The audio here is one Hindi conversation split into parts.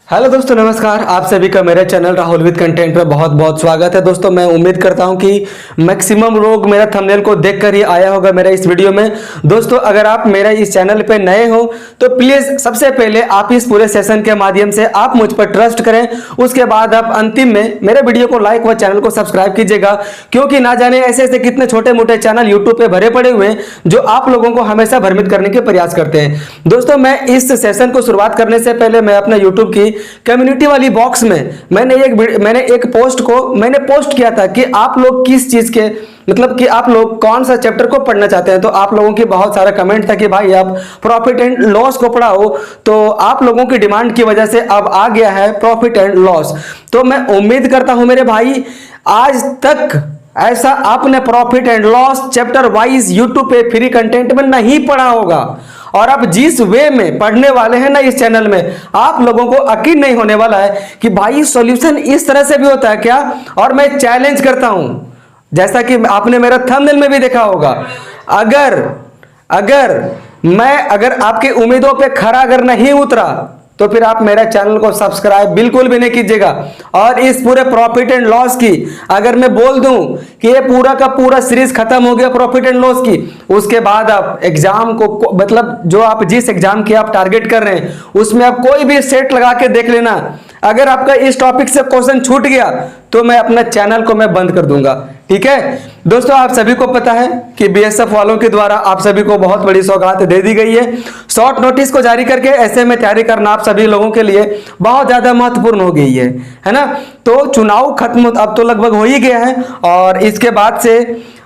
हेलो दोस्तों, नमस्कार। आप सभी का मेरे चैनल राहुल विद कंटेंट पे बहुत बहुत स्वागत है। दोस्तों, मैं उम्मीद करता हूं कि मैक्सिमम लोग मेरा थंबनेल को देखकर ही आया होगा मेरा इस वीडियो में। दोस्तों, अगर आप मेरे इस चैनल पे नए हो तो प्लीज़ सबसे पहले आप इस पूरे सेशन के माध्यम से आप मुझ पर ट्रस्ट करें। उसके बाद आप अंतिम में मेरे वीडियो को लाइक व चैनल को सब्सक्राइब कीजिएगा, क्योंकि ना जाने ऐसे ऐसे कितने छोटे मोटे चैनल यूट्यूब पे भरे पड़े हुए हैं जो आप लोगों को हमेशा भ्रमित करने के प्रयास करते हैं। दोस्तों, मैं इस सेशन को शुरुआत करने से पहले मैं अपने यूट्यूब की कम्युनिटी वाली बॉक्स में मैंने एक पोस्ट पोस्ट किया था कि आप लोग किस चीज के मतलब कि आप लोग कौन सा चैप्टर को पढ़ना चाहते हैं। तो आप लोगों की बहुत सारा कमेंट था कि भाई आप प्रॉफिट एंड लॉस को पढ़ाओ। तो आप लोगों की डिमांड की वजह से अब आ गया है प्रॉफिट एंड लॉस। तो मैं उम्मीद करता हूं मेरे भाई, आज तक ऐसा आपने profit and loss chapter wise YouTube पे फ्री कंटेंट में नहीं पढ़ा होगा। और अब जिस वे में पढ़ने वाले हैं ना इस चैनल में, आप लोगों को यकीन नहीं होने वाला है कि भाई सॉल्यूशन इस तरह से भी होता है क्या। और मैं चैलेंज करता हूं, जैसा कि आपने मेरा थंबनेल में भी देखा होगा, अगर आपकी उम्मीदों पे खरा अगर नहीं उतरा तो फिर आप मेरा चैनल को सब्सक्राइब बिल्कुल भी नहीं कीजिएगा। और इस पूरे प्रॉफिट एंड लॉस की अगर मैं बोल दूं कि ये पूरा का पूरा सीरीज खत्म हो गया प्रॉफिट एंड लॉस की, उसके बाद आप एग्जाम को मतलब जो आप जिस एग्जाम की आप टारगेट कर रहे हैं उसमें आप कोई भी सेट लगा के देख लेना। अगर आपका इस टॉपिक से क्वेश्चन छूट गया तो मैं अपना चैनल को मैं बंद कर दूंगा। ठीक है दोस्तों, आप सभी को पता है कि बीएसएफ वालों के द्वारा आप सभी को बहुत बड़ी सौगात दे दी गई है। शॉर्ट नोटिस को जारी करके ऐसे में तैयारी करना आप सभी लोगों के लिए बहुत ज्यादा महत्वपूर्ण हो गई है ना। तो चुनाव खत्म अब तो लगभग हो ही गया है और इसके बाद से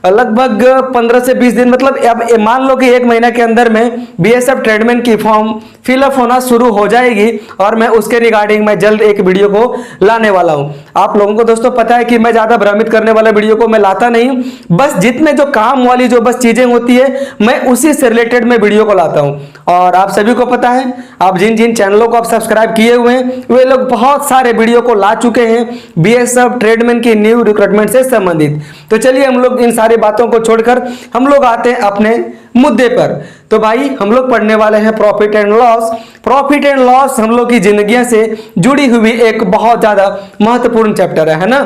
लगभग 15 से 20 दिन मतलब अब मान लो कि 1 महीना के अंदर में बीएसएफ ट्रेडमैन की फॉर्म फिलअप होना शुरू हो जाएगी और मैं उसके रिगार्डिंग मैं जल्द एक वीडियो को लाने वाला हूं। आप लोगों को दोस्तों पता है कि मैं ज्यादा भ्रमित करने वाला वीडियो को मैं लाता नहीं, बस जितने जो काम वाली जो बस चीजें होती है मैं उसी से रिलेटेड मैं वीडियो को लाता हूं। और आप सभी को पता है, आप जिन जिन चैनलों को आप सब्सक्राइब किए हुए हैं वे लोग बहुत सारे वीडियो को ला चुके हैं बीएसएफ ट्रेडमैन की न्यू रिक्रूटमेंट से संबंधित। तो चलिए हम लोग इन सारी बातों को छोड़कर हम लोग आते हैं अपने मुद्दे पर। तो भाई हम लोग पढ़ने वाले हैं profit and loss. Profit and loss हम लोग की जिंदगी से जुड़ी हुई एक बहुत ज्यादा महत्वपूर्ण चैप्टर है ना।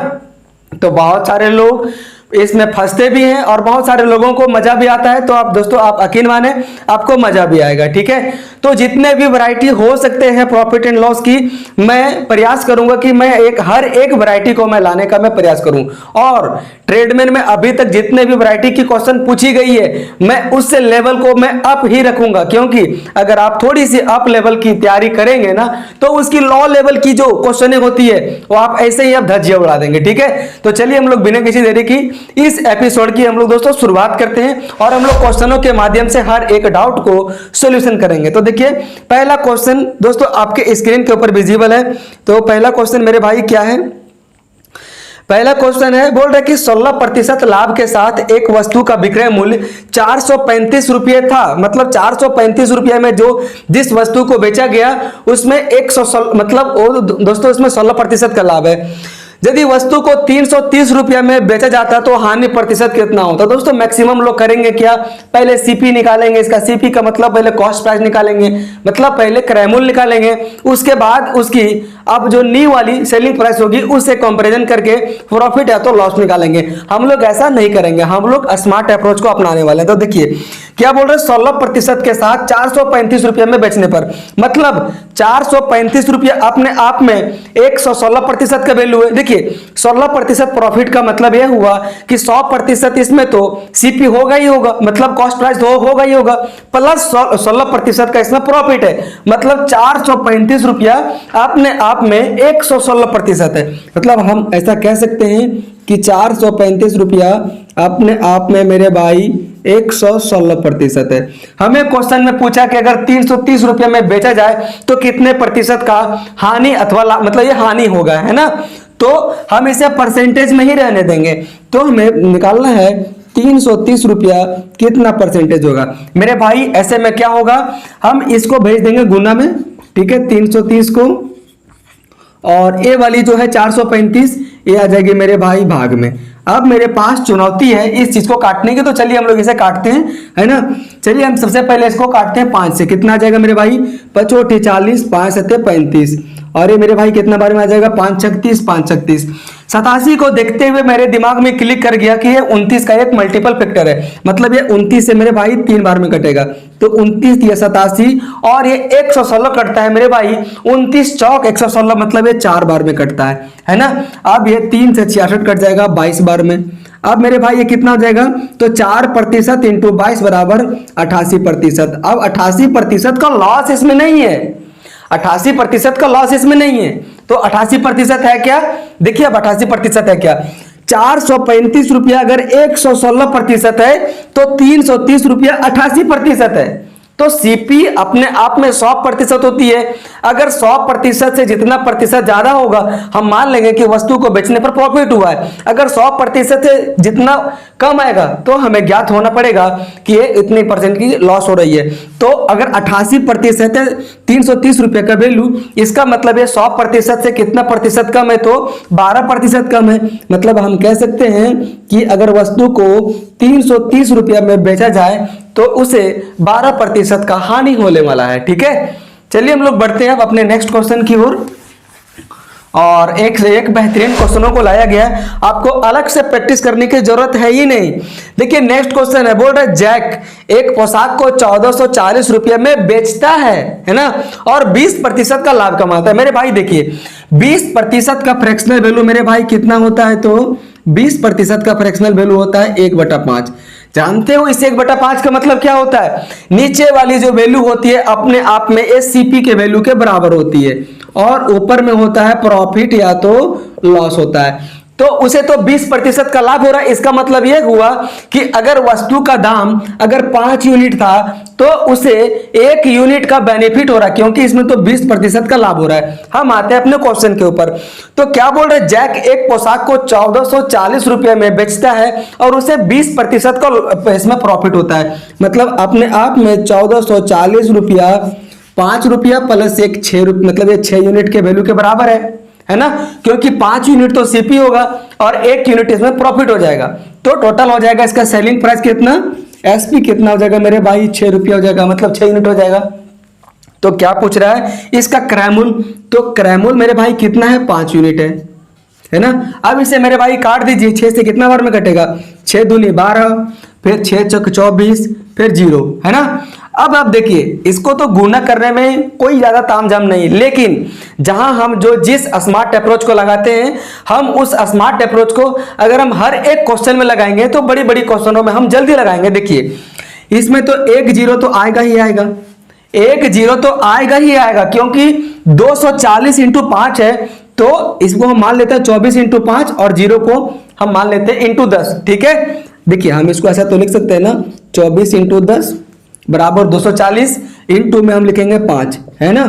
तो बहुत सारे लोग इसमें फंसते भी हैं और बहुत सारे लोगों को मजा भी आता है। तो आप दोस्तों आप यकीन माने आपको मजा भी आएगा। ठीक है, तो जितने भी वैरायटी हो सकते हैं प्रॉफिट एंड लॉस की मैं प्रयास करूंगा कि मैं हर एक वैरायटी को मैं लाने का मैं प्रयास करूं। और ट्रेडमैन में अभी तक जितने भी वैरायटी की क्वेश्चन पूछी गई है मैं उससे लेवल को मैं अप ही रखूंगा, क्योंकि अगर आप थोड़ी सी अप लेवल की तैयारी करेंगे ना तो उसकी लो लेवल की जो क्वेश्चन होती है वो आप ऐसे ही आप धज्जियां उड़ा देंगे। ठीक है, तो चलिए हम लोग बिना किसी देरी की इस एपिसोड की हम लोग दोस्तों शुरुआत करते हैं और हम लोग क्वेश्चनों के माध्यम से हर एक डाउट को सॉल्यूशन करेंगे। तो देखिए पहला क्वेश्चन दोस्तों आपके स्क्रीन के ऊपर विजिबल है। तो पहला क्वेश्चन मेरे भाई क्या है, पहला क्वेश्चन है, बोल रहे कि 16% लाभ के साथ एक वस्तु का विक्रय मूल्य 435 रुपये था। मतलब 435 रुपये में जो जिस वस्तु को बेचा गया उसमें 116 मतलब दोस्तों इसमें 16% का लाभ है। यदि वस्तु को 330 रुपये में बेचा जाता तो हानि प्रतिशत कितना होता। दोस्तों मैक्सिमम लोग करेंगे क्या, पहले सीपी निकालेंगे। इसका सीपी का मतलब पहले कॉस्ट प्राइस निकालेंगे, मतलब पहले क्रय मूल्य निकालेंगे, उसके बाद उसकी अब जो नी वाली सेलिंग प्राइस होगी उससे कंपैरिजन करके प्रॉफिट या तो लॉस निकालेंगे। हम लोग ऐसा नहीं करेंगे, हम लोग स्मार्ट अप्रोच को अपनाने वाले हैं। तो देखिए क्या बोल रहे हैं, 16% के साथ 435 रुपये में बेचने पर मतलब 435 रुपये अपने आप में 116% का वैल्यू है। देखिए 16% प्रॉफिट का मतलब यह हुआ कि 100% इसमें तो सीपी होगा ही होगा, मतलब कॉस्ट प्राइस होगा ही होगा, प्लस 16% का इसमें प्रॉफिट है, मतलब 435 रुपया अपने आप में 116% है। मतलब हम ऐसा कह सकते हैं कि 435 रुपया अपने आप में मेरे भाई 116% है। हमें क्वेश्चन में पूछा कि अगर 330 रुपये में बेचा जाए तो कितने प्रतिशत का हानि अथवा मतलब ये हानि होगा, है ना। तो हम इसे परसेंटेज में ही रहने देंगे। तो हमें निकालना है 330 रुपया कितना परसेंटेज होगा। मेरे भाई ऐसे में क्या होगा, हम इसको भेज देंगे गुना में। ठीक है, 330 को और ये वाली जो है 435 ये आ जाएगी मेरे भाई भाग में। अब मेरे पास चुनौती है इस चीज को काटने की, तो चलिए हम लोग इसे काटते हैं, है ना। चलिए हम सबसे पहले इसको काटते हैं 5 से। कितना आ जाएगा मेरे भाई, 5 × 40, 5 × 35 और ये मेरे भाई कितना बार में आ जाएगा, 5 36 5 36। 87 को देखते हुए मेरे दिमाग में क्लिक कर गया कि ये 29 का एक मल्टीपल फैक्टर है, मतलब ये 29 से मेरे भाई 3 बार में कटेगा, तो 29 ये 87 और ये 116 कटता है मेरे भाई 29 चौक 116, मतलब ये 4 बार में कटता है ना। अब ये 3 से 66 कट जाएगा 22 बार में। अब मेरे भाई ये कितना हो जाएगा, तो 4% इंटू 22 बराबर 88%। अब 88% का लॉस इसमें नहीं है, 88% का लॉस इसमें नहीं है, तो 88% है क्या, देखिए अब 88% है क्या, 435 रुपया अगर 116% है तो 330 रुपया 88% है। तो सीपी अपने आप में 100% होती है। अगर 100% से जितना प्रतिशत ज्यादा होगा हम मान लेंगे कि वस्तु को बेचने पर प्रॉफिट हुआ है। अगर 100% से जितना कम आएगा तो हमें ज्ञात होना पड़ेगा कि ये इतनी परसेंट की लॉस हो रही है। तो अगर 88% है 330 रुपये का वैल्यू, इसका मतलब है 100% से कितना प्रतिशत कम है, तो 12% कम है। मतलब हम कह सकते हैं कि अगर वस्तु को 330 रुपया में बेचा जाए तो उसे 12% का हानि होने वाला है। ठीक है, चलिए हम लोग बढ़ते हैं अब अपने नेक्स्ट क्वेश्चन की ओर। और एक से एक बेहतरीन क्वेश्चनों को लाया गया है, आपको अलग से प्रैक्टिस करने की जरूरत है ही नहीं। देखिए नेक्स्ट क्वेश्चन है, बोल रहा है जैक एक पोशाक को 1440 रुपये में बेचता है ना, और 20% का लाभ कमाता है। मेरे भाई देखिए 20% का फ्रैक्शनल वैल्यू मेरे भाई कितना होता है, तो 20% का फ्रैक्शनल वैल्यू होता है 1/5। जानते हो इस 1/5 का मतलब क्या होता है, नीचे वाली जो वैल्यू होती है अपने आप में एससीपी के वैल्यू के बराबर होती है, और ऊपर में होता है प्रॉफिट या तो लॉस होता है। तो उसे तो 20% का लाभ हो रहा है। इसका मतलब यह हुआ कि अगर वस्तु का दाम अगर 5 यूनिट था तो उसे 1 यूनिट का बेनिफिट हो रहा है, क्योंकि इसमें तो 20% का लाभ हो रहा है। हम आते हैं अपने क्वेश्चन के ऊपर। तो क्या बोल रहे, जैक एक पोशाक को 1440 रुपये में बेचता है और उसे 20% का इसमें प्रॉफिट होता है। मतलब अपने आप में 1440 रुपया 5 रुपया प्लस 1 6 रुपये, मतलब ये 6 यूनिट के वैल्यू के बराबर है ना, क्योंकि 5 यूनिट तो सीपी होगा और 1 यूनिट इसमें प्रॉफिट हो जाएगा। तो टोटल हो जाएगा इसका सेलिंग प्राइस कितना, एसपी कितना हो जाएगा मेरे भाई 6 रुपया हो जाएगा, मतलब 6 यूनिट हो जाएगा। तो क्या पूछ रहा है इसका क्रय मूल्य, तो क्रय मूल्य मेरे भाई कितना है, 5 यूनिट है ना। अब इसे मेरे भाई काट दीजिए, 6 से कितना बार में कटेगा, 6 दूनी 12, फिर 6 चौक 24, फिर 0, है ना। अब आप देखिए इसको तो गुणा करने में कोई ज्यादा तामझाम नहीं, लेकिन जहां हम जिस स्मार्ट अप्रोच को लगाते हैं, हम उस स्मार्ट अप्रोच को अगर हम हर एक क्वेश्चन में लगाएंगे तो बड़ी बड़ी क्वेश्चनों में हम जल्दी लगाएंगे। देखिए इसमें तो 1 0 तो आएगा ही आएगा, 1 0 तो आएगा ही आएगा, क्योंकि 240 इंटू 5 है, तो इसको हम मान लेते हैं 24 इंटू 5 और 0 को हम मान लेते हैं इंटू 10। ठीक है, देखिए हम इसको ऐसा तो लिख सकते हैं ना, 24 इंटू 10 बराबर 240, इंटू में हम लिखेंगे 5, है ना।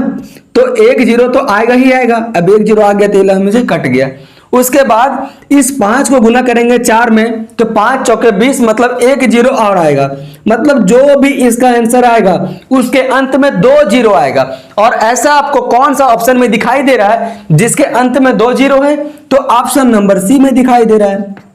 तो 1 0 तो आएगा ही आएगा। अब 1 0 आ गया तो मुझे कट गया। उसके बाद इस 5 को गुना करेंगे 4 में, तो 5 चौके 20, मतलब 1 0 और आएगा। मतलब जो भी इसका आंसर आएगा उसके अंत में 2 0 आएगा। और ऐसा आपको कौन सा ऑप्शन में दिखाई दे रहा है जिसके अंत में 2 0 है, तो ऑप्शन नंबर सी में दिखाई दे रहा है।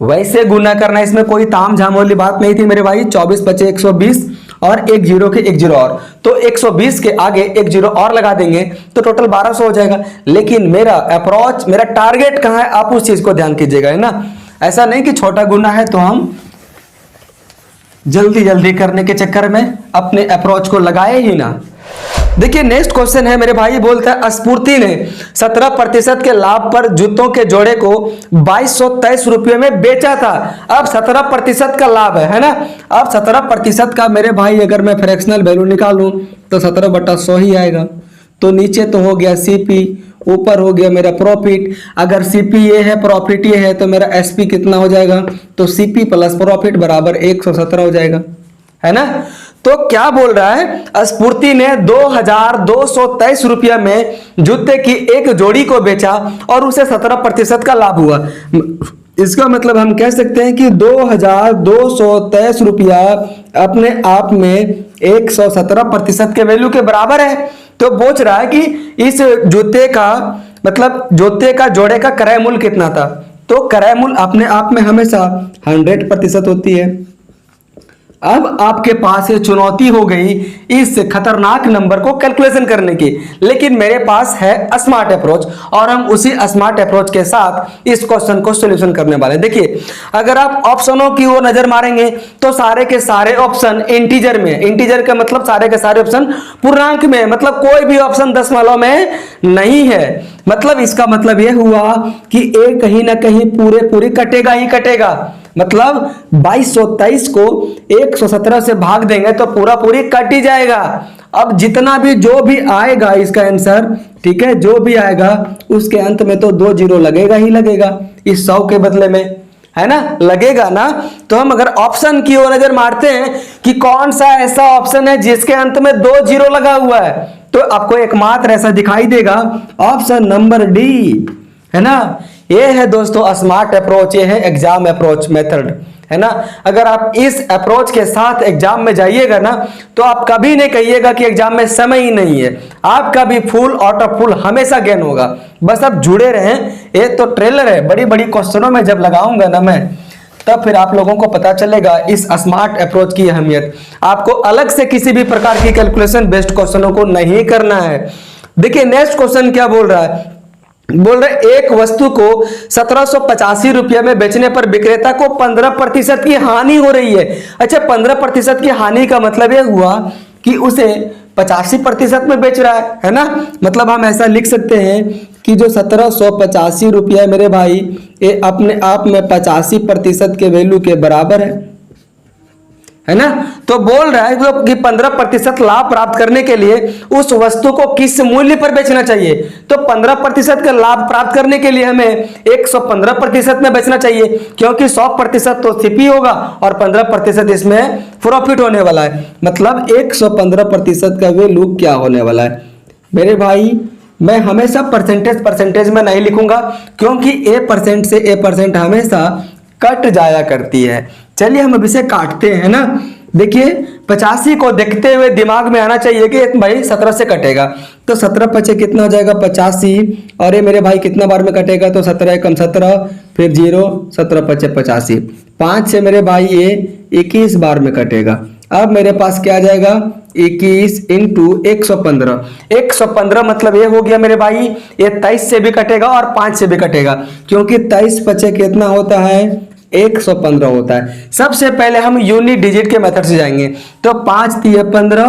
वैसे गुना करना इसमें कोई ताम झाम वाली बात नहीं थी मेरे भाई। 24 बचे 120 और 1 0 के 1 0 और, तो 120 के आगे 1 0 और लगा देंगे तो टोटल 1200 हो जाएगा। लेकिन मेरा अप्रोच, मेरा टारगेट कहां है, आप उस चीज को ध्यान कीजिएगा, है ना। ऐसा नहीं कि छोटा गुना है तो हम जल्दी जल्दी करने के चक्कर में अपने अप्रोच को लगाए ही ना। देखिए नेक्स्ट क्वेश्चन है मेरे भाई, बोलता है स्फूर्ति ने 17% के लाभ पर जूतों के जोड़े को 2223 रुपये में बेचा था। अब 17% का लाभ है ना। अब 17% का मेरे भाई अगर मैं फ्रैक्शनल वैल्यू निकालूं तो 17/100 ही आएगा। तो नीचे तो हो गया सीपी, ऊपर हो गया मेरा प्रॉफिट। अगर सीपी ये है प्रॉफिट ये है तो मेरा एसपी कितना हो जाएगा, तो सीपी प्लस प्रॉफिट बराबर 117 हो जाएगा, है ना। तो क्या बोल रहा है, स्फूर्ति ने 2223 रुपया में जूते की एक जोड़ी को बेचा और उसे 17% का लाभ हुआ। इसका मतलब हम कह सकते हैं कि 2223 रुपया अपने आप में 117% के वैल्यू के बराबर है। तो पूछ रहा है कि इस जूते का मतलब जूते का जोड़े का क्रय मूल्य कितना था। तो क्रय मूल्य अपने आप में हमेशा 100% होती है। अब आपके पास ये चुनौती हो गई इस खतरनाक नंबर को कैलकुलेशन करने की, लेकिन मेरे पास है स्मार्ट अप्रोच और हम उसी स्मार्ट अप्रोच के साथ इस क्वेश्चन को सॉल्यूशन करने वाले हैं। देखिए, अगर आप ऑप्शनों की ओर नजर मारेंगे तो सारे के सारे ऑप्शन इंटीजर में, इंटीजर का मतलब सारे के सारे ऑप्शन पूर्णांक में, मतलब कोई भी ऑप्शन दशमलव में नहीं है। मतलब इसका मतलब यह हुआ कि ए कहीं ना कहीं पूरे कटेगा ही कटेगा। मतलब 2223 को 117 से भाग देंगे तो पूरी कट ही जाएगा। अब जितना भी जो भी आएगा इसका आंसर, ठीक है, जो भी आएगा उसके अंत में तो 2 जीरो लगेगा ही लगेगा, इस 100 के बदले में, है ना, लगेगा ना। तो हम अगर ऑप्शन की ओर नजर मारते हैं कि कौन सा ऐसा ऑप्शन है जिसके अंत में 2 जीरो लगा हुआ है, तो आपको एकमात्र ऐसा दिखाई देगा ऑप्शन नंबर डी, है ना। ये है दोस्तों स्मार्ट अप्रोच, ये है एग्जाम अप्रोच मेथड, है ना। अगर आप इस अप्रोच के साथ एग्जाम में जाइएगा ना तो आप कभी नहीं कहिएगा कि एग्जाम में समय ही नहीं है, आपका भी फुल आउट ऑफ फुल हमेशा गेन होगा। बस आप जुड़े रहें, ये तो ट्रेलर है, बड़ी बड़ी क्वेश्चनों में जब लगाऊंगा ना मैं, तब फिर आप लोगों को पता चलेगा इस स्मार्ट अप्रोच की अहमियत। आपको अलग से किसी भी प्रकार की कैलकुलेशन बेस्ड क्वेश्चनों को नहीं करना है। देखिए नेक्स्ट क्वेश्चन क्या बोल रहा है, बोल रहे एक वस्तु को 1785 रुपये में बेचने पर विक्रेता को 15% की हानि हो रही है। अच्छा, 15% की हानि का मतलब यह हुआ कि उसे 85% में बेच रहा है ना। मतलब हम ऐसा लिख सकते हैं कि जो 1785 रुपया मेरे भाई, ये अपने आप में 85% के वैल्यू के बराबर है ना। तो बोल रहा है कि 15% लाभ प्राप्त करने के लिए उस वस्तु को किस मूल्य पर बेचना चाहिए। तो 15% का लाभ प्राप्त करने के लिए हमें 115% में बेचना चाहिए, क्योंकि 100% तो सीपी होगा और 15% इसमें प्रॉफिट होने वाला है। मतलब 115% का वैल्यू क्या होने वाला है मेरे भाई। मैं हमेशा परसेंटेज में नहीं लिखूंगा, क्योंकि A% से A% हमेशा कट जाया करती है। चलिए हम अब इसे काटते हैं ना। देखिए 85 को देखते हुए दिमाग में आना चाहिए कि भाई 17 से कटेगा, तो 17 पचे कितना हो जाएगा 85, और ये मेरे भाई कितना बार में कटेगा, तो 17 कम 17, फिर 0, 17 पचे 85, 5 से मेरे भाई ये 21 बार में कटेगा। अब मेरे पास क्या आ जाएगा 21 इंटू 115, 115 मतलब ये हो गया मेरे भाई, ये 23 से भी कटेगा और 5 से भी कटेगा, क्योंकि 23 पचे कितना होता है 115 होता है। सबसे पहले हम यूनिट डिजिट के मेथड से जाएंगे, तो 5 3 15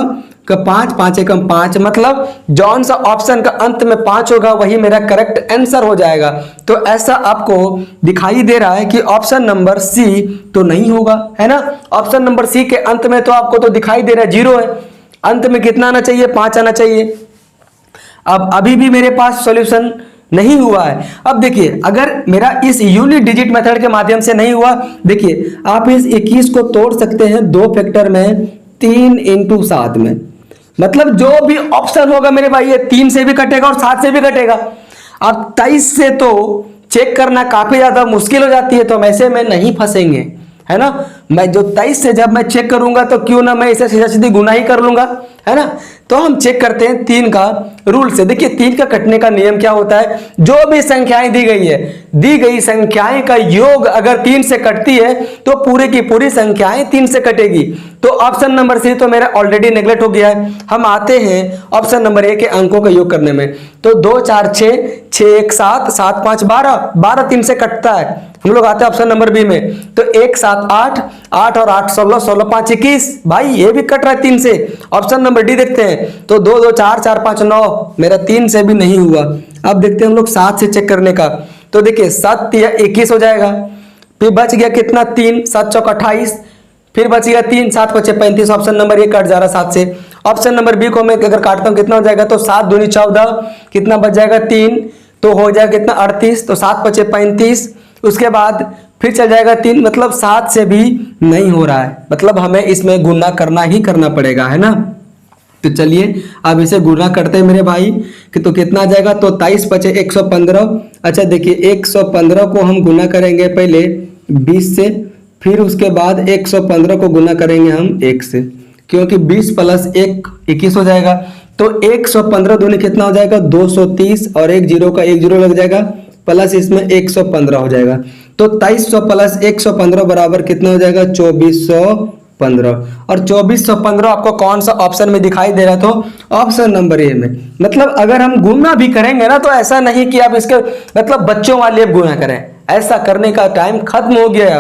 का 5, 5 एकम 5, मतलब जौन सा ऑप्शन का अंत में 5 होगा वही मेरा करेक्ट आंसर हो जाएगा। तो ऐसा आपको दिखाई दे रहा है कि ऑप्शन नंबर सी तो नहीं होगा, है ना। ऑप्शन नंबर सी के अंत में तो आपको तो दिखाई दे रहा है 0 है, अंत में कितना आना चाहिए 5 आना चाहिए। अब अभी भी मेरे पास सॉल्यूशन नहीं हुआ है। अब देखिए अगर मेरा इस यूनिट डिजिट मेथड के माध्यम से नहीं हुआ, देखिए आप इस 21 को तोड़ सकते हैं 2 फैक्टर में, 3 इंटू 7 में, मतलब जो भी ऑप्शन होगा मेरे भाई ये 3 से भी कटेगा और 7 से भी कटेगा। अब 23 से तो चेक करना काफी ज्यादा मुश्किल हो जाती है, तो हम ऐसे में नहीं फंसेंगे, है ना। मैं जो 23 से जब मैं चेक करूंगा तो क्यों ना मैं इसे सीधा सीधी गुना ही कर लूंगा, है ना। तो हम चेक करते हैं 3 का रूल से। देखिए 3 का कटने का नियम क्या होता है, जो भी संख्याएं दी गई है, दी गई संख्याएं का योग अगर 3 से कटती है तो पूरी की पूरी संख्याएं 3 से कटेगी। तो ऑप्शन नंबर सी तो मेरा ऑलरेडी नेगलेक्ट हो गया है। हम आते हैं ऑप्शन नंबर ए के अंकों का योग करने में, तो 2 4 6, 6 1 7, 7 5 12, 12 3 से कटता है। हम लोग आते हैं ऑप्शन नंबर बी में, तो 1 7 8, 8 और 8 16, 16 5 21, भाई ये भी कट रहा है 3 से। ऑप्शन नंबर डी देखते हैं, तो 2 2 4 4 5 9, मेरा 3 से भी नहीं हुआ। अब देखते हैं हम लोग 7 से चेक करने का, तो देखिए 7 या 21 हो जाएगा, फिर बच गया कितना 3, 7 चौक 28, फिर बच गया 3, 7 पचे 35, ऑप्शन नंबर ए कट जा रहा 7 से। ऑप्शन नंबर बी को मैं अगर काटता हूं कितना हो जाएगा, तो 7 दूनी 14, कितना बच जाएगा 3, तो हो जाएगा कितना 38, तो 7 पचे 35, उसके बाद फिर चल जाएगा 3, मतलब 7 से भी नहीं हो रहा है, मतलब हमें इसमें गुना करना ही करना पड़ेगा, है ना। तो चलिए अब इसे गुना करते हैं मेरे भाई कि तो कितना आ जाएगा, तो 23 पचे 115। अच्छा देखिए 115 को हम गुना करेंगे पहले 20 से, फिर उसके बाद 115 को गुना करेंगे हम 1 से, क्योंकि 20 प्लस 1 21 हो जाएगा। तो 115 दूनी कितना हो जाएगा 230, और 1 जीरो का 1 जीरो लग जाएगा, प्लस इसमें 115 हो जाएगा। तो 2300 प्लस 115 बराबर कितना हो जाएगा 2400 15 और 2415 आपको कौन सा ऑप्शन में दिखाई दे रहा, तो ऑप्शन नंबर ए में। मतलब अगर हम गुना भी करेंगे ना तो ऐसा नहीं कि आप इसके मतलब बच्चों वाले अब गुना करें, ऐसा करने का टाइम खत्म हो गया है।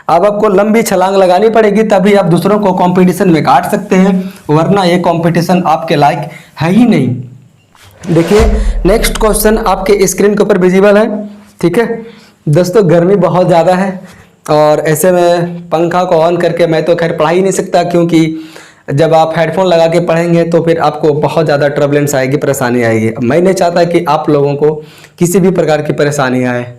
अब आपको लंबी छलांग लगानी पड़ेगी तभी आप दूसरों को कंपटीशन में काट सकते हैं, वरना ये कंपटीशन आपके लायक है ही नहीं। देखिए नेक्स्ट क्वेश्चन आपके स्क्रीन के ऊपर विजिबल है, ठीक है दोस्तों। गर्मी बहुत ज़्यादा है और ऐसे में पंखा को ऑन करके मैं तो खैर पढ़ा ही नहीं सकता, क्योंकि जब आप हेडफोन लगा के पढ़ेंगे तो फिर आपको बहुत ज़्यादा ट्रबलेंस आएगी, परेशानी आएगी। मैं नहीं चाहता कि आप लोगों को किसी भी प्रकार की परेशानी आए।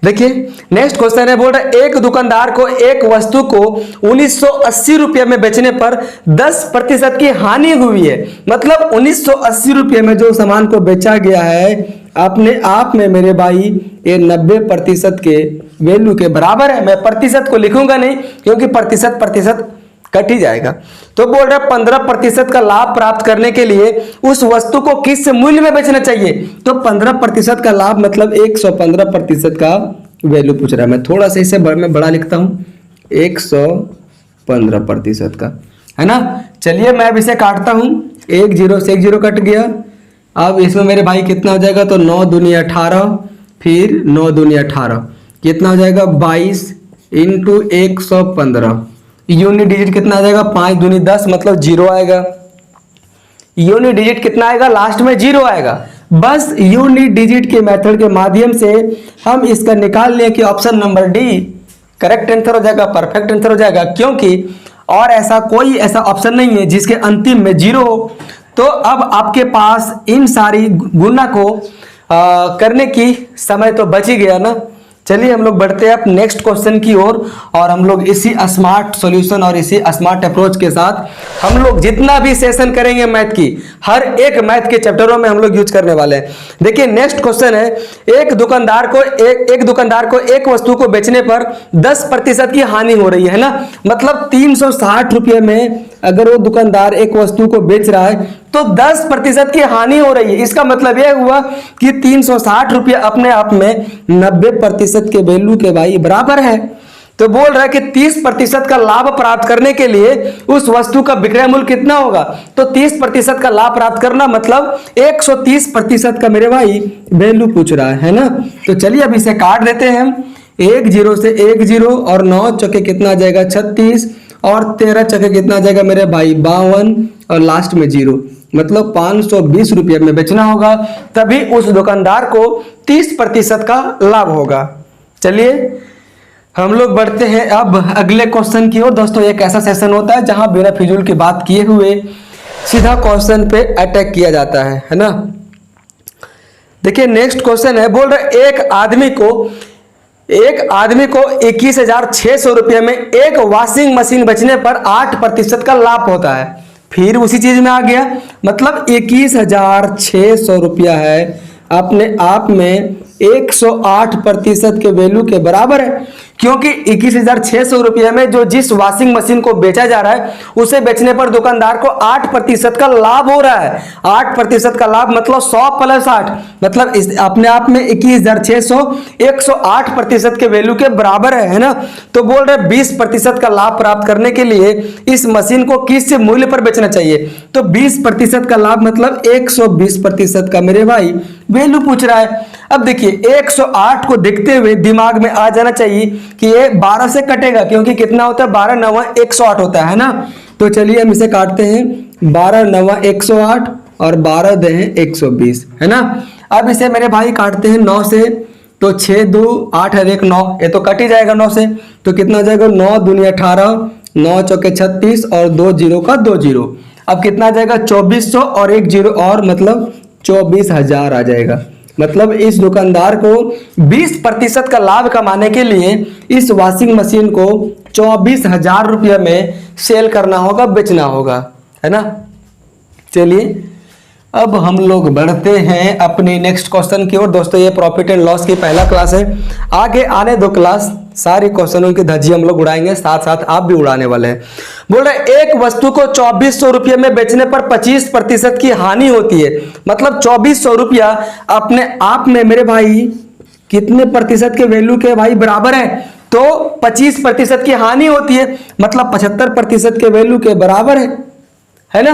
देखिए नेक्स्ट क्वेश्चन है, बोल रहा है एक दुकानदार को एक वस्तु को 1980 रुपये में बेचने पर 10% की हानि हुई है। मतलब 1980 रुपये में जो सामान को बेचा गया है अपने आप में मेरे भाई ये 90% के वैल्यू के बराबर है। मैं प्रतिशत को लिखूंगा नहीं क्योंकि प्रतिशत कट ही जाएगा। तो बोल रहा है 15% का लाभ प्राप्त करने के लिए उस वस्तु को किस मूल्य में बेचना चाहिए। तो 15% का लाभ मतलब 115% का वैल्यू पूछ रहा है। मैं थोड़ा सा इसे मैं बड़ा लिखता हूं, 115% का, है ना। चलिए मैं अब इसे काटता हूं, 1 0 से 1 0 कट गया। अब इसमें मेरे भाई कितना हो जाएगा, तो 9 दूनी 18, फिर 9 दूनी 18 कितना हो जाएगा 22 इंटू 115। यूनिट डिजिट कितना आ जाएगा 5 दूनी 10 मतलब 0 आएगा। यूनिट डिजिट कितना आएगा, लास्ट में 0 आएगा। बस यूनिट डिजिट के मेथड के माध्यम से हम इसका निकाल लें कि option number D correct answer हो जाएगा, परफेक्ट आंसर हो जाएगा, क्योंकि और ऐसा कोई ऐसा ऑप्शन नहीं है जिसके अंतिम में 0 हो। तो अब आपके पास इन सारी गुणा को करने की समय तो बच ही गया ना। चलिए हम लोग बढ़ते हैं अब नेक्स्ट क्वेश्चन की ओर और हम लोग इसी स्मार्ट सॉल्यूशन और इसी स्मार्ट अप्रोच के साथ हम लोग जितना भी सेशन करेंगे मैथ की, हर एक मैथ के चैप्टरों में हम लोग यूज करने वाले हैं। देखिए नेक्स्ट क्वेश्चन है, एक दुकानदार को एक वस्तु को बेचने पर 10% की हानि हो रही है ना। मतलब 360 रुपये में अगर वो दुकानदार एक वस्तु को बेच रहा है तो 10% की हानि हो रही है। इसका मतलब यह हुआ कि 360 रुपये अपने आप में 90% के वैल्यू के भाई बराबर है। तो बोल रहा है कि 30% का लाभ प्राप्त करने के लिए उस वस्तु का विक्रय मूल्य कितना होगा। तो 30% का लाभ प्राप्त करना मतलब 130% का मेरे भाई वैल्यू पूछ रहा है ना। तो चलिए अब इसे काट देते हैं हम, 1 0 से 1 0 और 9 चौके कितना आ जाएगा 36 और 13 चौके कितना आ जाएगा मेरे भाई 52 और लास्ट में 0 मतलब 520 रुपये में बेचना होगा, तभी उस दुकानदार को 30% का लाभ होगा। चलिए हम लोग बढ़ते हैं अब अगले क्वेश्चन की ओर। दोस्तों एक ऐसा सेशन होता है जहां बिना फिजूल की बात किए हुए सीधा क्वेश्चन पे अटैक किया जाता है ना। देखिए नेक्स्ट क्वेश्चन है, बोल रहे एक आदमी को 21,600 रुपये में एक वॉशिंग मशीन बेचने पर 8% का लाभ होता है। फिर उसी चीज में आ गया, मतलब 21,600 रुपया है अपने आप में 108% के वैल्यू के बराबर है, क्योंकि 21,600 रुपये में जो जिस वॉशिंग मशीन को बेचा जा रहा है उसे बेचने पर दुकानदार को 8% का लाभ हो रहा है। 8% का लाभ मतलब 100 + 8 मतलब इस अपने आप में 21,600 108% के वैल्यू के बराबर है ना। तो बोल रहे 20% का लाभ प्राप्त करने के लिए इस मशीन को किस मूल्य पर बेचना चाहिए। तो 20% का लाभ मतलब 120% का मेरे भाई वैल्यू पूछ रहा है। अब देखिए 108 को देखते हुए दिमाग में आ जाना चाहिए कि ये 12 से कटेगा, क्योंकि कितना होता है 12 9 108 होता है ना। तो चलिए हम इसे काटते हैं, 12 9 108 और 12 दे 120 है ना। अब इसे मेरे भाई काटते हैं 9 से, तो 6 2 8 और 1 9, ये तो कट ही जाएगा 9 से। तो कितना हो जाएगा 9 दूनी 18, 9 चौके 36 और 2 0 का 2 0। अब कितना आ जाएगा 2400 और 1 0 और मतलब 24,000 आ जाएगा। मतलब इस दुकानदार को 20% का लाभ कमाने के लिए इस वॉशिंग मशीन को 24,000 रुपये में सेल करना होगा, बेचना होगा, है ना। चलिए अब हम लोग बढ़ते हैं अपने नेक्स्ट क्वेश्चन की ओर। दोस्तों ये प्रॉफिट एंड लॉस की पहला क्लास है, आगे आने 2 क्लास सारे क्वेश्चनों की धज्जी हम लोग उड़ाएंगे, साथ साथ आप भी उड़ाने वाले हैं। बोल रहे एक वस्तु को 2400 रुपये में बेचने पर 25% की हानि होती है। मतलब 2400 रुपया अपने आप में मेरे भाई कितने प्रतिशत के वैल्यू के भाई बराबर है। तो 25% की हानि होती है, मतलब 75% के वैल्यू के बराबर है ना।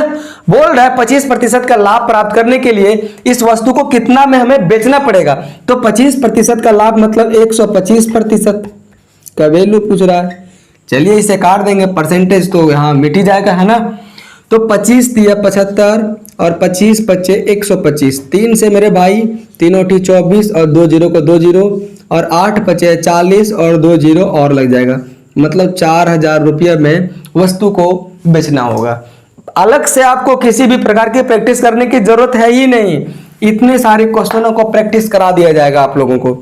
बोल रहा है 25% का लाभ प्राप्त करने के लिए इस वस्तु को कितना में हमें बेचना पड़ेगा। तो 25% का लाभ मतलब 125% का वैल्यू पूछ रहा है। चलिए इसे काट देंगे, परसेंटेज तो यहाँ मिट ही जाएगा, है ना। तो 25 दिया 75 और 25 बचे 125, 3 से मेरे भाई 3 और 24 और 2 जीरो को 2 जीरो और 8 बचे 40 और 2 जीरो और लग जाएगा, मतलब 4000 रुपये में वस्तु को बेचना होगा। अलग से आपको किसी भी प्रकार की प्रैक्टिस करने की जरूरत है ही नहीं, इतने सारे क्वेश्चनों को प्रैक्टिस करा दिया जाएगा आप लोगों को।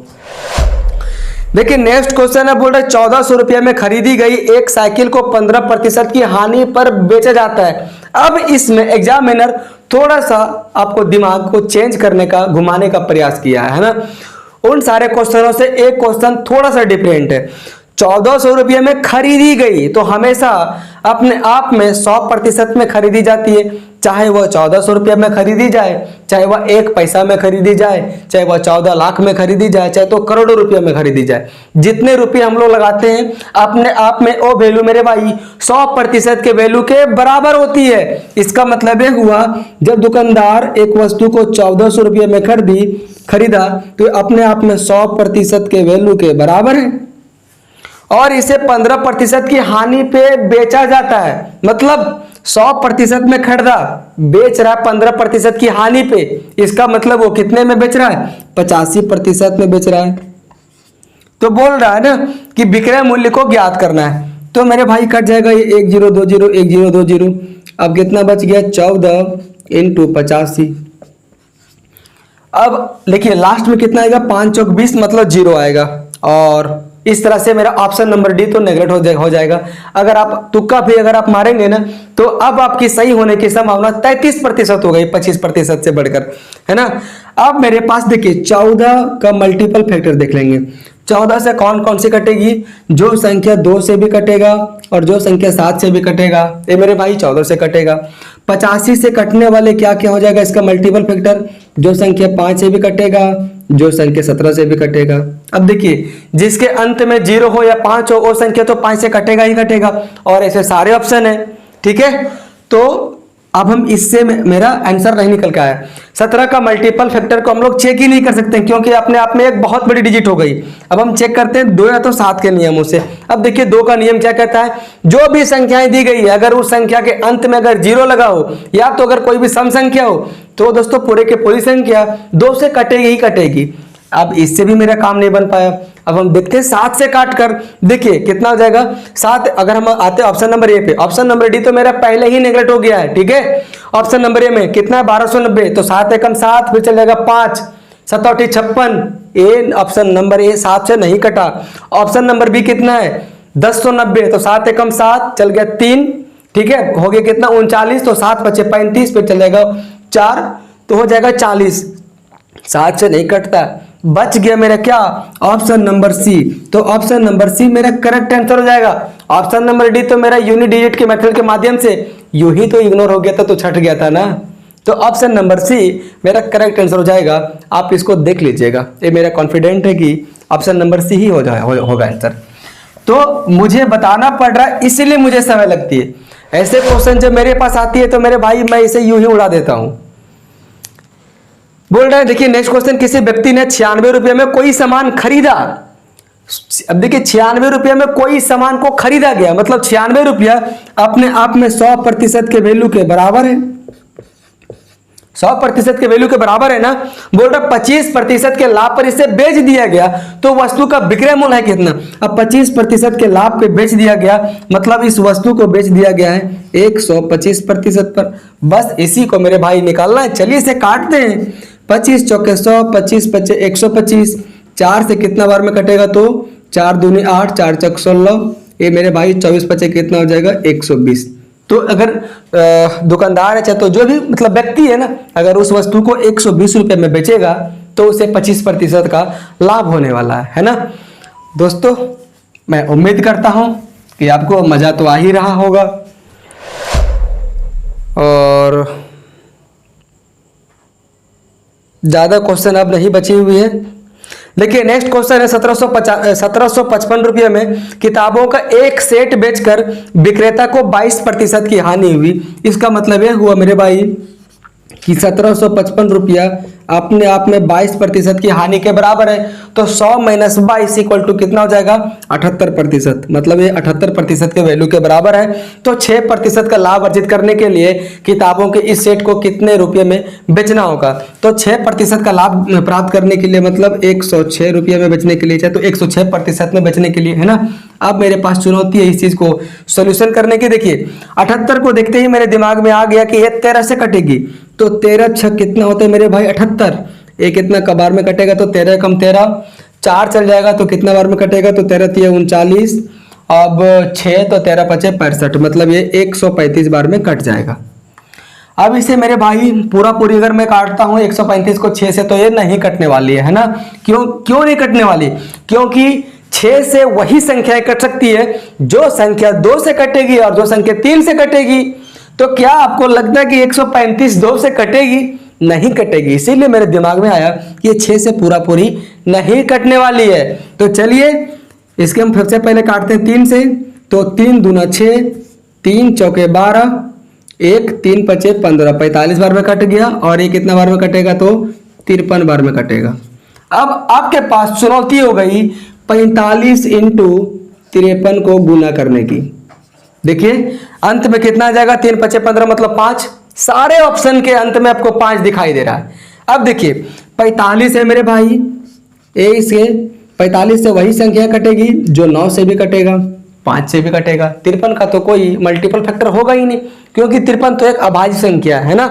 देखिए नेक्स्ट क्वेश्चन है, बोल रहे 1400 रुपये में खरीदी गई एक साइकिल को 15% की हानि पर बेचा जाता है। अब इसमें एग्जामिनर थोड़ा सा आपको दिमाग को चेंज करने का, घुमाने का प्रयास किया है ना। उन सारे क्वेश्चनों से एक क्वेश्चन थोड़ा सा डिफरेंट है। 1400 रुपये में खरीदी गई तो हमेशा अपने आप में 100% में खरीदी जाती है, चाहे वह 1400 रुपये में खरीदी जाए, चाहे वह 1 पैसा में खरीदी जाए, चाहे वह 14 लाख में खरीदी जाए, चाहे तो करोड़ों रुपये में खरीदी जाए। जितने रुपये हम लोग लगाते हैं अपने आप में वो वैल्यू मेरे भाई 100% के वैल्यू के बराबर होती है। इसका मतलब ये हुआ जब दुकानदार एक वस्तु को 1400 रुपये में खरीदा तो अपने आप में 100% के वैल्यू के बराबर है, और इसे 15% की हानि पे बेचा जाता है। मतलब 100% में खरीदा, बेच रहा है 15% की हानि पे, इसका मतलब वो कितने में बेच रहा है, 85% में बेच रहा है। तो बोल रहा है ना कि विक्रय मूल्य को ज्ञात करना है। तो मेरे भाई कट जाएगा ये 1 0 2 0 1 0 2 0। अब कितना बच गया, 14 × 85। अब देखिए लास्ट में कितना आएगा, 5 चौक 20 मतलब 0 आएगा, और इस तरह से मेरा ऑप्शन नंबर डी तो नेगलेक्ट हो जाएगा। अगर आप तुक्का भी अगर आप मारेंगे ना तो अब आपकी सही होने की संभावना 33% हो गई, 25% से बढ़कर, है ना। अब मेरे पास देखिए 14 का मल्टीपल फैक्टर देख लेंगे। 14 से कौन कौन सी कटेगी, जो संख्या 2 से भी कटेगा और जो संख्या 7 से भी कटेगा, ये मेरे भाई 14 से कटेगा। 85 से कटने वाले क्या क्या हो जाएगा इसका मल्टीपल फैक्टर, जो संख्या 5 से भी कटेगा, जो संख्या 17 से भी कटेगा। अब देखिए जिसके अंत में 0 हो या 5 हो वो संख्या तो 5 से कटेगा ही कटेगा, और ऐसे सारे ऑप्शन है, ठीक है। तो अब हम इससे मेरा आंसर नहीं निकल के आया। 17 का मल्टीपल फैक्टर को हम लोग चेक ही नहीं कर सकते क्योंकि अपने आप में एक बहुत बड़ी डिजिट हो गई। अब हम चेक करते हैं 2 या तो 7 के नियमों से। अब देखिए 2 का नियम क्या कहता है, जो भी संख्याएं दी गई है अगर उस संख्या के अंत में अगर 0 लगा हो या तो अगर कोई भी सम संख्या हो तो दोस्तों पूरे के पूरी संख्या 2 से कटेगी ही कटेगी। अब इससे भी मेरा काम नहीं बन पाया। अब हम देखते हैं 7 से काट कर, देखिए कितना हो जाएगा 7। अगर हम आते हैं ऑप्शन नंबर ए पे, ऑप्शन नंबर डी तो मेरा पहले ही नेगलेक्ट हो गया है, ठीक है। ऑप्शन नंबर ए में कितना है 1290, तो 7 एकम 7, फिर चल जाएगा 5, 7 × 56। ए ऑप्शन नंबर ए 7 से नहीं कटा। ऑप्शन नंबर बी कितना है 1090, तो 7 एकम 7 चल गया 3, ठीक है, हो गया कितना 39, तो 7 बचे 35, फिर चल जाएगा 4, तो हो जाएगा 40। 7 से नहीं कटता, बच गया मेरा क्या, ऑप्शन नंबर सी। तो ऑप्शन नंबर सी मेरा करेक्ट आंसर हो जाएगा। ऑप्शन नंबर डी तो मेरा यूनिट डिजिट के मेथड के माध्यम से यूं ही तो इग्नोर हो गया था, तो छट गया था ना। तो ऑप्शन नंबर सी मेरा करेक्ट आंसर हो जाएगा। आप इसको देख लीजिएगा, ये मेरा कॉन्फिडेंट है कि ऑप्शन नंबर सी ही होगा आंसर। तो मुझे बताना पड़ रहा है इसीलिए मुझे समय लगती है। ऐसे क्वेश्चन जब मेरे पास आती है तो मेरे भाई मैं इसे यूं ही उड़ा देता हूं। बोल रहे हैं देखिए नेक्स्ट क्वेश्चन, किसी व्यक्ति ने 96 रुपये में कोई सामान खरीदा। अब देखिए 96 रुपये में कोई सामान को खरीदा गया, मतलब 96 रुपया अपने आप में 100% के वैल्यू के बराबर है। 100% के वैल्यू के बराबर है ना। बोल रहा 25% के लाभ पर इसे बेच दिया गया तो वस्तु का विक्रय मूल्य है कितना। अब 25% के लाभ पे बेच दिया गया मतलब इस वस्तु को बेच दिया गया है 125% पर। बस इसी को मेरे भाई निकालना है। चलिए इसे काटते हैं। 25 चौके 100, 25 बचे 125, 4 से कितना बार में कटेगा तो 4 दूनी 8, 4 चौक 16, ये मेरे भाई 24 बचे कितना हो जाएगा 120। तो अगर दुकानदार है चाहे तो जो भी मतलब व्यक्ति है ना, अगर उस वस्तु को 120 रुपये में बेचेगा तो उसे 25% का लाभ होने वाला है ना। दोस्तों मैं उम्मीद करता हूं कि आपको मज़ा तो आ ही रहा होगा और ज़्यादा क्वेश्चन अब नहीं बची हुई है। देखिए नेक्स्ट क्वेश्चन है 1755 रुपये में किताबों का एक सेट बेचकर विक्रेता को 22% की हानि हुई। इसका मतलब यह हुआ मेरे भाई कि 1755 रुपया अपने आप में 22% की हानि के बराबर है। तो 100 - 22 इक्वल टू कितना हो जाएगा 78%। मतलब ये 78% के वैल्यू के बराबर है। तो 6% का लाभ अर्जित करने के लिए किताबों के इस सेट को कितने रुपये में बेचना होगा। तो 6% का लाभ प्राप्त करने के लिए मतलब 106 रुपये में बेचने के लिए चाहे तो 106% में बेचने के लिए, है ना। अब मेरे पास चुनौती है इस चीज को सोल्यूशन करने की। देखिए 78 को देखते ही मेरे दिमाग में आ गया कि ये 13 से कटेगी। तो 13 छक कितना होता है मेरे भाई 78। एक कितना कबार में कटेगा तो 13 कम 13 4 चल जाएगा तो कितना बार में कटेगा तो 13 3 39। अब 6 तो 13 5 65 मतलब ये 135 बार में कट जाएगा। अब इसे मेरे भाई पूरी अगर मैं काटता हूँ 135 को 6 से तो ये नहीं कटने वाली है ना। क्यों नहीं कटने वाली? क्योंकि 6 से वही संख्याएं कट सकती है जो संख्या 2 से कटेगी और जो संख्या 3 से कटेगी। तो क्या आपको लगता है कि 135 2 से कटेगी? नहीं कटेगी। इसीलिए मेरे दिमाग में आया कि ये 6 से पूरी नहीं कटने वाली है। तो चलिए इसके हम सबसे पहले काटते हैं 3 से। तो 3 दूना 6, 3 चौके 12, 1 3 5 15 45 बार में कट गया। और ये कितना बार में कटेगा तो 53 बार में कटेगा। अब आपके पास चुनौती हो गई 45 इंटू 53 को गुना करने की। देखिए अंत में कितना आ जाएगा 3 5 15 मतलब 5। सारे ऑप्शन के अंत में आपको 5 दिखाई दे रहा है। अब देखिए 45 है मेरे भाई, ए से 45 से वही संख्या कटेगी जो 9 से भी कटेगा, 5 से भी कटेगा। 53 का तो कोई मल्टीपल फैक्टर होगा ही नहीं क्योंकि 53 तो एक अभाज्य संख्या है ना।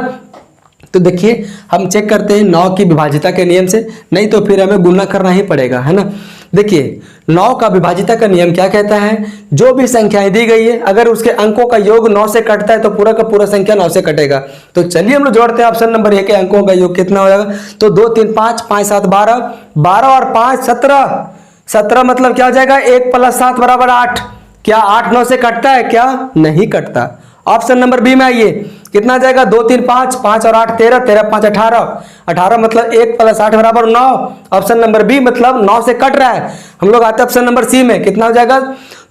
तो देखिए हम चेक करते हैं 9 की विभाजिता के नियम से, नहीं तो फिर हमें गुना करना ही पड़ेगा, है ना। देखिए 9 का विभाजिता का नियम क्या कहता है, जो भी संख्याएं दी गई है अगर उसके अंकों का योग 9 से कटता है तो पूरा का पूरा संख्या 9 से कटेगा। तो चलिए हम लोग जोड़ते हैं ऑप्शन नंबर 1 के अंकों का योग कितना हो जाएगा। तो 2 3 5 5 7 12, 12 और 5 17, 17 मतलब क्या हो जाएगा 1 + 7 = 8। क्या 8 9 से कटता है? क्या नहीं कटता। ऑप्शन नंबर बी में आइए कितना आ जाएगा 2 3 5, 5 और 8 13, 13 5 18, 18 मतलब 1 + 8 = 9। ऑप्शन नंबर बी मतलब 9 से कट रहा है। हम लोग आते हैं ऑप्शन नंबर सी में, कितना हो जाएगा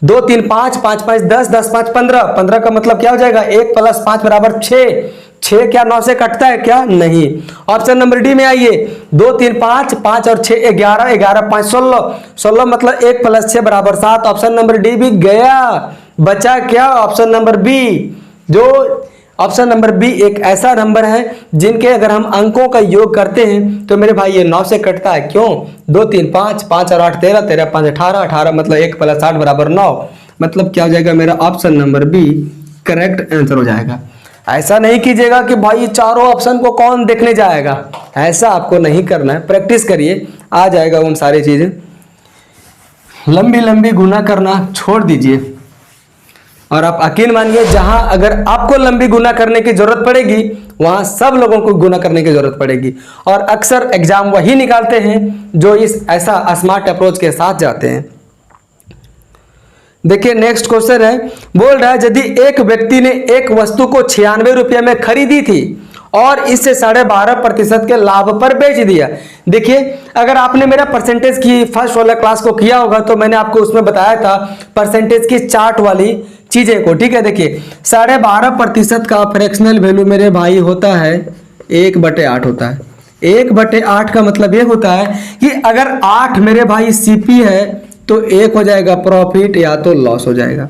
2 3 5, 5 5 10, 10 5 15, 15 का मतलब क्या हो जाएगा 1 + 5 = 6, 6 क्या 9 से कटता है? क्या नहीं। ऑप्शन नंबर डी में आइए 2 3 5, 5 और 6 11, 11 5 16, 16 मतलब 1 + 6 = 7। ऑप्शन नंबर डी भी गया, बचा क्या ऑप्शन नंबर बी। जो ऑप्शन नंबर बी एक ऐसा नंबर है जिनके अगर हम अंकों का योग करते हैं तो मेरे भाई ये 9 से कटता है। क्यों? 2 3 5, 5 और 8 13, 13 5 18, 18 मतलब 1 + 8 = 9। मतलब क्या हो जाएगा मेरा option number B correct answer हो जाएगा। ऐसा नहीं कीजिएगा कि भाई चारों ऑप्शन को कौन देखने जाएगा, ऐसा आपको नहीं करना है। प्रैक्टिस करिए, आ जाएगा उन सारी चीजें। लंबी लंबी गुना करना छोड़ दीजिए और आप यकीन मानिए जहां अगर आपको लंबी गुना करने की जरूरत पड़ेगी वहां सब लोगों को गुना करने की जरूरत पड़ेगी। और अक्सर एग्जाम वही निकालते हैं जो इस ऐसा स्मार्ट अप्रोच के साथ जाते हैं। देखिए नेक्स्ट क्वेश्चन है, बोल रहा है यदि एक व्यक्ति ने एक वस्तु को 96 रुपये में खरीदी थी और इससे 12.5% के लाभ पर बेच दिया। देखिए अगर आपने मेरा परसेंटेज की फर्स्ट वाला क्लास को किया होगा तो मैंने आपको उसमें बताया था परसेंटेज की चार्ट वाली चीजें को, ठीक है। देखिए 12.5% का फ्रैक्शनल वैल्यू मेरे भाई होता है 1/8 होता है। 1/8 का मतलब ये होता है कि अगर 8 मेरे भाई सीपी है तो 1 हो जाएगा प्रॉफिट या तो लॉस हो जाएगा।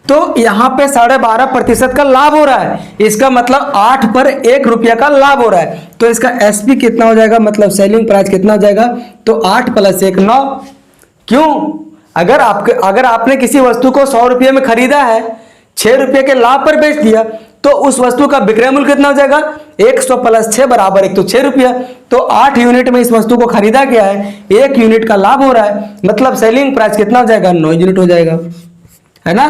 तो यहां पे 12.5% का लाभ हो रहा है, इसका मतलब 8 पर 1 रुपया का लाभ हो रहा है। तो इसका एसपी कितना हो जाएगा, मतलब सेलिंग प्राइस कितना हो जाएगा, तो 8 + 1 9। क्यों? अगर आपने किसी वस्तु को 100 रुपये में खरीदा है, 6 रुपये के लाभ पर बेच दिया तो उस वस्तु का विक्रय मूल्य कितना हो जाएगा 100 + 6 = 1 तो 6 रुपया। तो 8 यूनिट में इस वस्तु को खरीदा गया है, 1 यूनिट का लाभ हो रहा है, मतलब सेलिंग प्राइस कितना हो जाएगा 9 यूनिट हो जाएगा, है ना।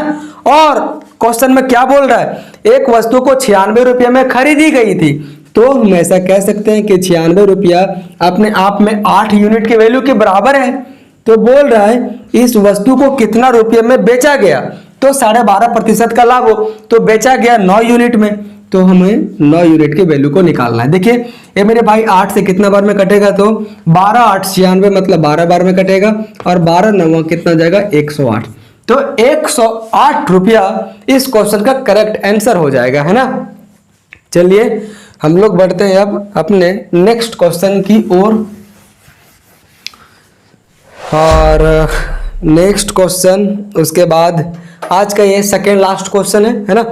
और क्वेश्चन में क्या बोल रहा है, एक वस्तु को 96 रुपये में खरीदी गई थी। तो हम ऐसा कह सकते हैं कि 96 रुपया अपने आप में 8 यूनिट के वैल्यू के बराबर है। तो बोल रहा है इस वस्तु को कितना रुपये में बेचा गया, तो 12.5% का लाभ हो तो बेचा गया 9 यूनिट में। तो हमें 9 यूनिट की वैल्यू को निकालना है। देखिए ये मेरे भाई 8 से कितना बार में कटेगा, तो 12 8 96 मतलब 12 बार में कटेगा, और 12 9 कितना जाएगा 108। तो 108 रुपया इस क्वेश्चन का करेक्ट आंसर हो जाएगा, है ना। चलिए हम लोग बढ़ते हैं अब अपने नेक्स्ट क्वेश्चन की ओर। और नेक्स्ट क्वेश्चन उसके बाद आज का ये सेकेंड लास्ट क्वेश्चन है ना।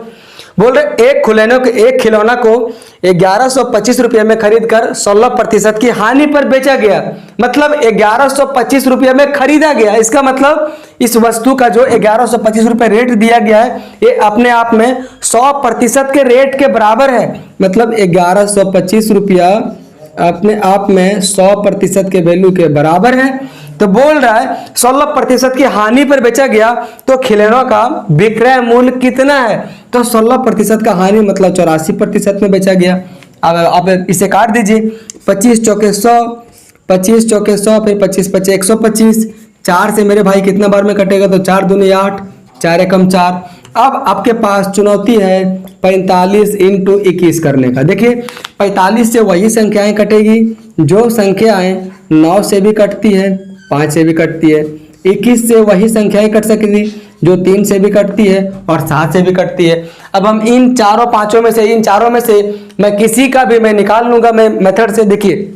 बोल रहे एक खिलौना को 1125 रुपये में खरीद कर 16% की हानि पर बेचा गया। मतलब 1125 रुपये में खरीदा गया, इसका मतलब इस वस्तु का जो 1125 रुपये रेट दिया गया है ये अपने आप में 100% के रेट के बराबर है। मतलब 1125 रुपया अपने आप में 100% के वैल्यू के बराबर है। तो बोल रहा है 16% की हानि पर बेचा गया, तो खिलौनों का विक्रय मूल्य कितना है। तो 16% का हानि मतलब 84% में बेचा गया। अब आप इसे काट दीजिए, 25 चौके 100, 25 चौके 100, फिर 25 25 125। 4 से मेरे भाई कितना बार में कटेगा, तो 4 दूनी 8, 4 एकम 4। अब आपके पास चुनौती है 45 इंटू 21 करने का। देखिए 45 से वही संख्याएं कटेगी जो संख्याएं 9 से भी कटती है, 5 से भी कटती है। 21 से वही संख्याएं कट सकेगी जो 3 से भी कटती है और 7 से भी कटती है। अब हम इन चारों में से मैं किसी का भी मैं निकाल लूंगा मैं मेथड से। देखिए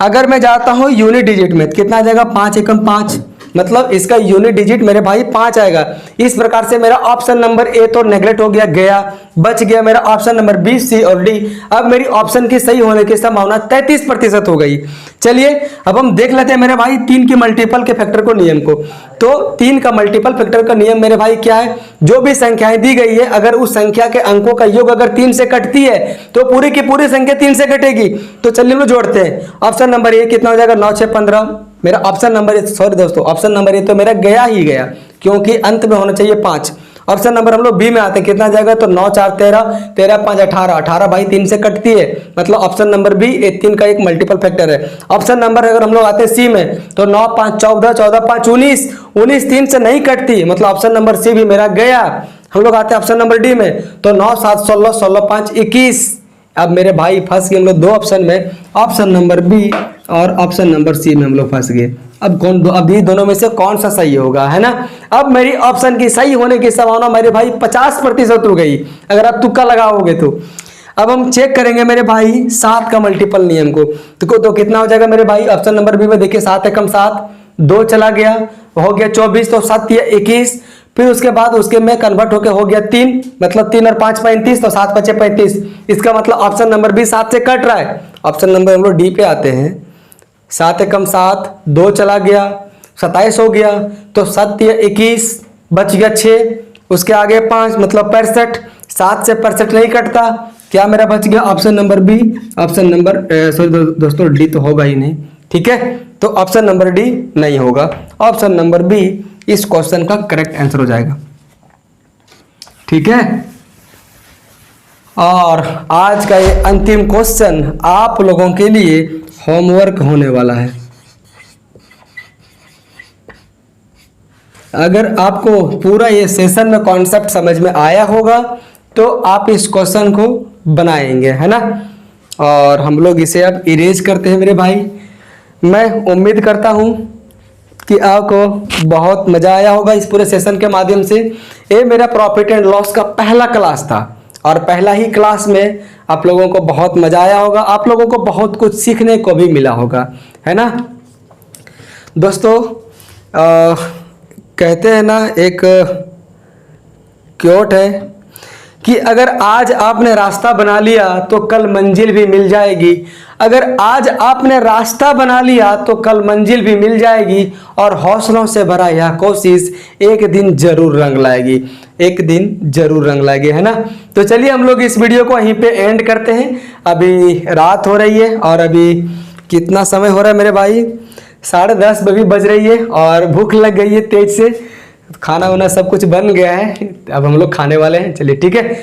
अगर मैं जाता हूं यूनिट डिजिट में, कितना आ जाएगा 5 एकम 5, मतलब इसका यूनिट डिजिट मेरे भाई 5 आएगा। इस प्रकार से मेरा ऑप्शन नंबर ए तो नेगलेक्ट हो गया, बच गया मेरा ऑप्शन नंबर बी, सी और डी। अब मेरी ऑप्शन की सही होने की संभावना 33% हो गई। चलिए अब हम देख लेते हैं मेरे भाई 3 की मल्टीपल के फैक्टर को नियम को। तो 3 का मल्टीपल फैक्टर का नियम मेरे भाई क्या है, जो भी संख्याएं दी गई है अगर उस संख्या के अंकों का योग अगर 3 से कटती है तो पूरी की पूरी संख्या 3 से कटेगी। तो चलिए हम लोग जोड़ते हैं। ऑप्शन नंबर ए कितना हो जाएगा 9 6 15। मेरा ऑप्शन नंबर, सॉरी दोस्तों, ऑप्शन नंबर ए तो मेरा गया ही गया क्योंकि अंत में होना चाहिए 5। ऑप्शन नंबर हम लोग बी में आते हैं, कितना जाएगा, तो 9 4 13, 13 5 18, 18 भाई 3 से कटती है, मतलब ऑप्शन नंबर बी 3 का एक मल्टीपल फैक्टर है। ऑप्शन नंबर अगर हम लोग आते हैं सी में, तो 9 5 14, 14 5 19, 19 3 से नहीं कटती, मतलब ऑप्शन नंबर सी भी मेरा गया। हम लोग आते हैं ऑप्शन नंबर डी में, तो 9 7 16, 16 5 21। अब मेरे भाई फंस गए हम लोग 2 ऑप्शन में, ऑप्शन नंबर बी और ऑप्शन नंबर सी में हम लोग फंस गए। अब ये दोनों में से कौन सा सही होगा, है ना। अब मेरी ऑप्शन की सही होने की संभावना मेरे भाई 50% हो गई अगर आप तुक्का लगाओगे तो। अब हम चेक करेंगे मेरे भाई 7 का मल्टीपल नियम को। तो कितना हो जाएगा मेरे भाई, ऑप्शन नंबर बी में देखिए 7 एकम 7, 2 चला गया, हो गया 24, तो 7 21, फिर उसके बाद उसके में कन्वर्ट होके हो गया 3, मतलब 3 और 5 35, तो 7 5 35। इसका मतलब ऑप्शन नंबर बी 7 से कट रहा है। ऑप्शन नंबर हम लोग डी पे आते हैं, 7 एकम 7, 2 चला गया, 27 हो गया, तो 7 21, बच गया 6, उसके आगे 5 मतलब 65, 7 से 65 नहीं कटता, क्या मेरा बच गया option number B. Option number sorry दोस्तों डी तो होगा ही नहीं, ठीक है, तो ऑप्शन नंबर डी नहीं होगा, ऑप्शन नंबर बी इस क्वेश्चन का करेक्ट आंसर हो जाएगा, ठीक है। और आज का ये अंतिम क्वेश्चन आप लोगों के लिए होमवर्क होने वाला है। अगर आपको पूरा ये सेशन में कॉन्सेप्ट समझ में आया होगा तो आप इस क्वेश्चन को बनाएंगे, है ना। और हम लोग इसे अब इरेज करते हैं मेरे भाई। मैं उम्मीद करता हूँ कि आपको बहुत मज़ा आया होगा इस पूरे सेशन के माध्यम से। ये मेरा प्रॉफिट एंड लॉस का पहला क्लास था और पहला ही क्लास में आप लोगों को बहुत मज़ा आया होगा, आप लोगों को बहुत कुछ सीखने को भी मिला होगा, है ना दोस्तों। कहते हैं ना, एक क्योट है कि अगर आज आपने रास्ता बना लिया तो कल मंजिल भी मिल जाएगी। अगर आज आपने रास्ता बना लिया तो कल मंजिल भी मिल जाएगी, और हौसलों से भरा यह कोशिश एक दिन जरूर रंग लाएगी, एक दिन जरूर रंग लाएगी, है ना। तो चलिए हम लोग इस वीडियो को यहीं पे एंड करते हैं। अभी रात हो रही है और अभी कितना समय हो रहा है मेरे भाई, 10:30 भी बज रही है और भूख लग गई है तेज से। खाना वाना सब कुछ बन गया है, अब हम लोग खाने वाले हैं। चलिए ठीक है।